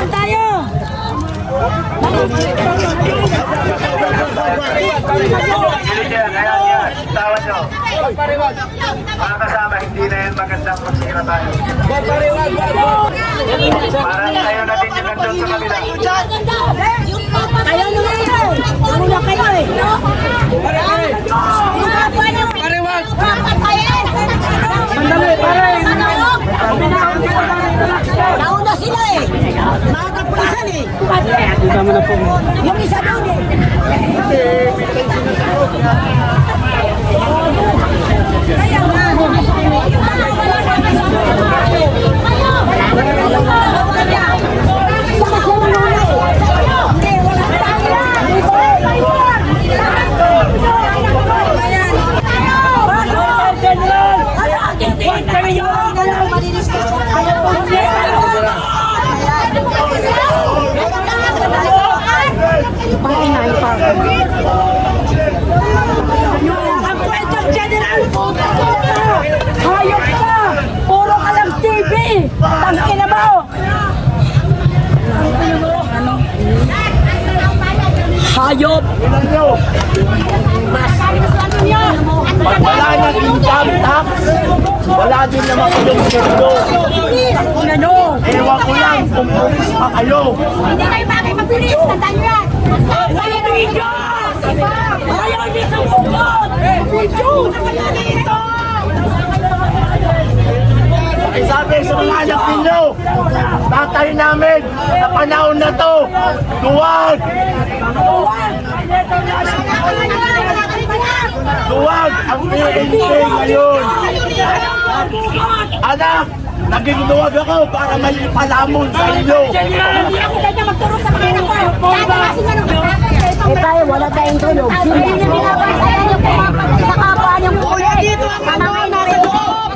tayo! Ayan. Tawan nyo. Mga kasama, hindi na yan magandang magsira tayo. Parang tayo natin yung nandun sa kabila. Kayo naman yun! Muna kayo eh! Pariwag! Sandali, pare! Nauna sila eh! Mga kapulisan eh! Yung isa doon eh! Kaya nga! Ang kwentong general po! Hayop ka! Puro ka lang TV! Tangkin na mo! Hayop! Pag wala nang income tax, wala din naman kayong sweldo. Ewan ko lang kung pulis pa kayo. Hindi kayo bagay mabilis! Tandaan nyo yan! Ayaw nyo ito! Ayaw nyo sa bukod! Video! Dito! Sabi sa mga anak ninyo, tatay namin, sa panahon na to, duwag! Duwag ang PNP ngayon! Anak, naging duwag ako para may palamon sa inyo! Hindi ako ganyan magturo sa mga anak ko! Kasi nga nung tayo, wala tayong tulog. Hindi nyo binabantayan yung sa kapwa niyong pulis. Kamangay nasa loob.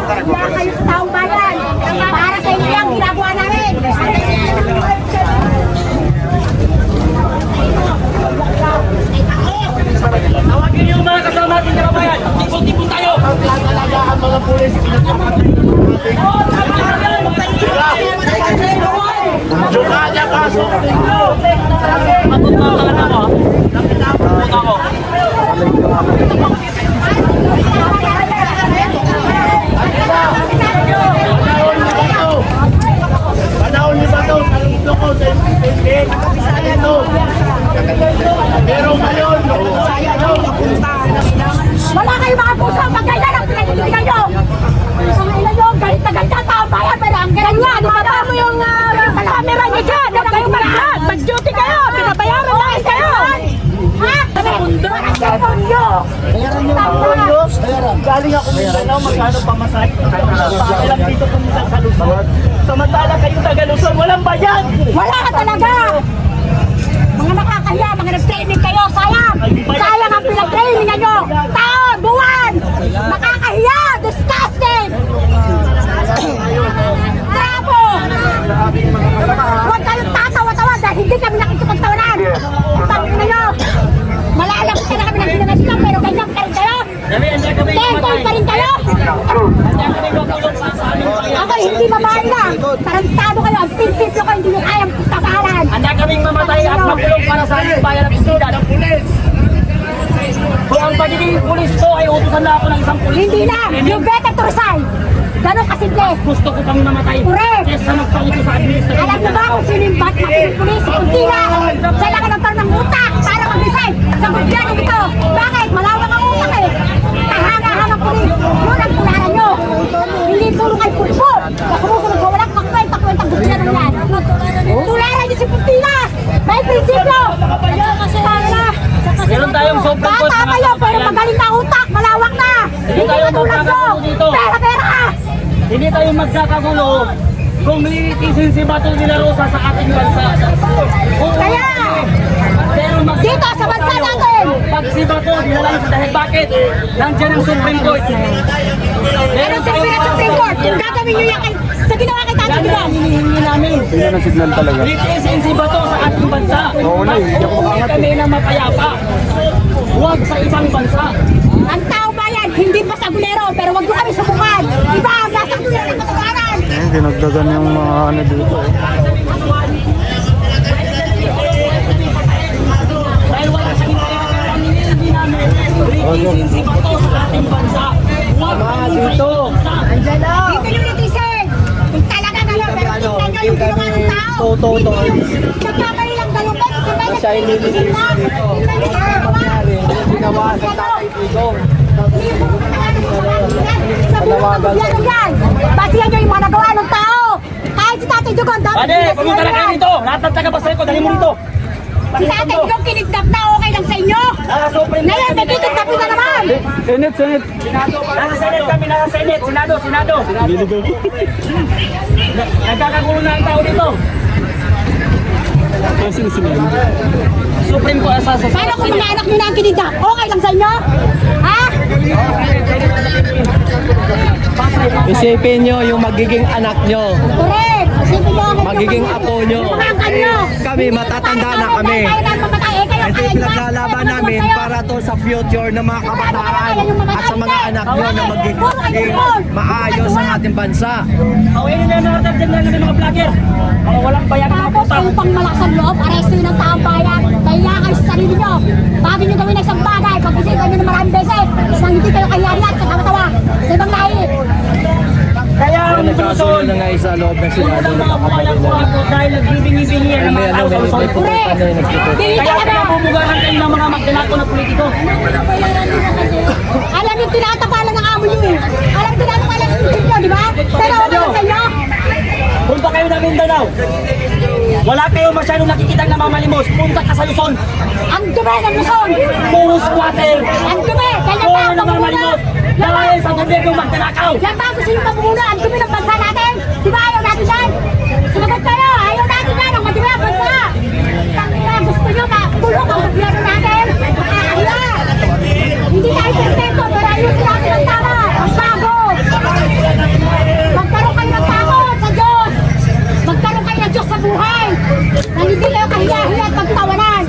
Kaya kayo sa taong bayan. Para sa inyo lang, ginagawa namin. Tawagin yung mga kasama natin na kabayan. Tipon-tipon tayo. Talaga ang mga pulis, Jukanya pasok ninyo! Abot na ang anak ko. Abot ako. Panahon ni Bato, saludo ko sa Independent. Ito. Pero ngayon, Wala kayong mga puso. Magkailan ang pinagpiligan nyo. Ang ilan nyo, galit na galit na taong bayan. Pero ang ganyan, ibaba mo yung camera nyo dyan. Huwag kayong malakad. Mag-duty kayo. Pinabayaran lang kayo. Ha? Ang nyo. galing ako Mindanao, magkano pamasahe? Ilang dito pumunta sa Luzon. Samantala kayong taga Luzon, walang bayad! Wala ka talaga. Mga nakakahiya, mga nag-training kayo. Sayang. Sayang ang pinag-training nyo. Taon, buwan. Nakakahiya. Disgusting. Bravo. Huwag kayong tatawa-tawa dahil hindi kami nakikipagtawanan. Tapos na nyo. Malalang ka na kami ng ginanasyon pero ganyan pa rin kayo. Tentol pa rin kayo. Ako hindi babae lang. Tarantado kayo. Ang prinsipyo ko hindi nyo kayang tabaran. Handa kaming mamatay at magulong para sa ating bayan at istudan. Kung ang pagiging pulis ko ay utusan na ako ng isang pulis. Hindi na. You better to resign. Ganon kasimple. Gusto ko pang mamatay. Correct. Kesa magpauto sa administrasyon. Alam mo ba kung sino yung Batman ng pulis? Kunti lang. Kailangan ng ng utak para mag-resign sa gobyerno dito. Bakit? Malawak ang utak eh. Tahanga-hanga ng pulis. Yun ang tularan nyo. Hindi puro kay pulpul. Kasumusunod sa walang kakwenta-kwentang gobyerno yan. Tularan nyo si Puntilas. May prinsipyo. Meron tayong sobrang cost. Bata kayo pero magaling na utak. Malawak na. Hindi katulad nyo. Pera-pera. Hindi tayo magkakagulo kung lilitisin si Bato de la Rosa sa ating bansa. Kaya, Pero dito sa bansa natin. pag si Bato, dinala sa dahil bakit? Nandiyan ang Supreme Court. Pero sa Supreme Court, yung gagawin nyo yan sa ginawa kay Tatay Digong. Hinihingi namin. Tingnan ang signal talaga. Litisin si Bato sa ating bansa. Oo na, hindi ako Mag-uwi maangat kami na mapayapa. Huwag sa ibang bansa. Ang tao bayan, hindi pa sa gulero, pero wag nyo kami subukan. Iba ang nasa gulero ng katubaran. Ayun, dinagdagan yung mga ano dito. Dahil wala sa hindi namin likisin ba to sa ating bansa. Dito. Dito yung netizen. Kung talaga ngayon, pero tingnan nyo yung ginawa ng tao. Nagkamali lang dalawang beses. Siya yung nililis dito. Ginawa sa Tatay Digong. Panawagan yan. Basihan nyo yung mga nagawa ng tao. Kahit si Tatay Digong, dapat Ade, pumunta na kayo dito. Lahat ng taga-Basay ko, dali mo dito. si Tatay Digong kinidnap na, okay lang sa inyo. Ngayon, may kikidnap na naman. Senate. Nasa Senate kami, nasa Senate. Senado. Nagkakagulo na ang tao dito. Supreme Court sa Paano kung mga anak nyo na ang kinidnap? Okay lang sa inyo? Ha? Isipin nyo yung magiging anak nyo. Correct. Isipin nyo ang Magiging apo nyo. Yung mga angkan nyo. Kami, matatanda na kami. Tayo na mamatay. Eh, kayo, Ito kaya yung nyo ba? pinaglalaban Kayo, namin kayo. para to sa future ng mga kabataan at sa mga anak nyo na magiging maayos ang ating bansa. Awin nyo na mga dyan na mga vlogger. Mga walang bayan mga Tapos puta. yung pangmalaks ang loob, aresto yun ng taong bayan. Kaya kayo sa sarili nyo. Bago nyo gawin ng isang bagay, pag-isipan nyo na maraming beses. Nang hindi kayo kayarihan, kasama-tawa. Sa ibang lahi. Kaya ang Nagkasulo Luzon, na nga isa loob ng yung Senado mga na bayan ko ako dahil nagbibingi-bingi yan ng mga tao sa Luzon. Correct. Hindi Kaya talaga. pinabubugaran kayo ng mga magdalako na politiko. Alam nyo, tinatapalan ng amo nyo eh. Alam nyo, tinatapalan ng amo nyo, di ba? Pero okay lang sa inyo. Punta kayo na Mindanao. Wala kayo masyadong nakikitang namamalimos. Punta ka sa Luzon. Ang dumi ng Luzon. Puro squatter. Ang dumi. Kaya Puro ba ang namamalimos. Dahil sa gobyerno magdalakaw. yan ba gusto nyo pamumuno? Ang dumi ng bansa natin. Di ba ayaw natin yan? Sumagot kayo. Ayaw natin yan. Ang madumi ang bansa. Kaya gusto nyo tulong ang gobyerno natin. Kaya hindi tayo perfecto. Pero ayusin natin ang tama. Ang bago. Magkaroon kayo ng takot sa Diyos. Magkaroon kayo ng Diyos sa buhay. Na hindi kayo kahiya-hiya at pagtawanan.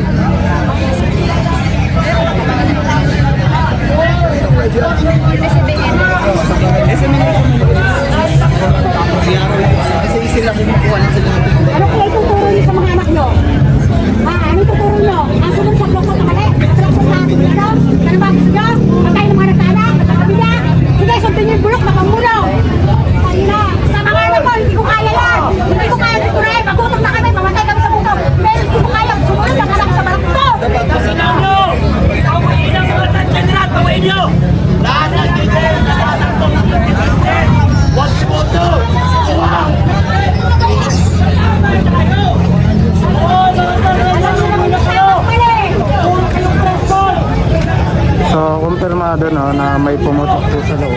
Ano kaya ituturo niyo sa mga anak nyo? Ha? Ano ituturo niyo? Ang sunod sa blok na mali? Sunod sa atin dito? Ano ba gusto nyo? Patay ng mga nagkaanak? Kapila? Sige, sundin niyo yung bulok na pamuno. Ayun na. Sa mga anak ko, hindi ko kaya yan. Hindi ko kaya sigurin. Magutom na kami. Mamatay kami sa buto. Pero hindi ko kaya. Sumunod lang anak sa barak ko. Kasinaw nyo. Pawain ang mga tandyan nila. Pawain nyo. Lahat ng detail. Lahat ng pagkakas. What's the photo? So, kumpirmado no, na may pumutok po sa loob.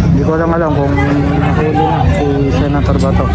Hindi ko lang alam kung nahuli na si Senator Bato.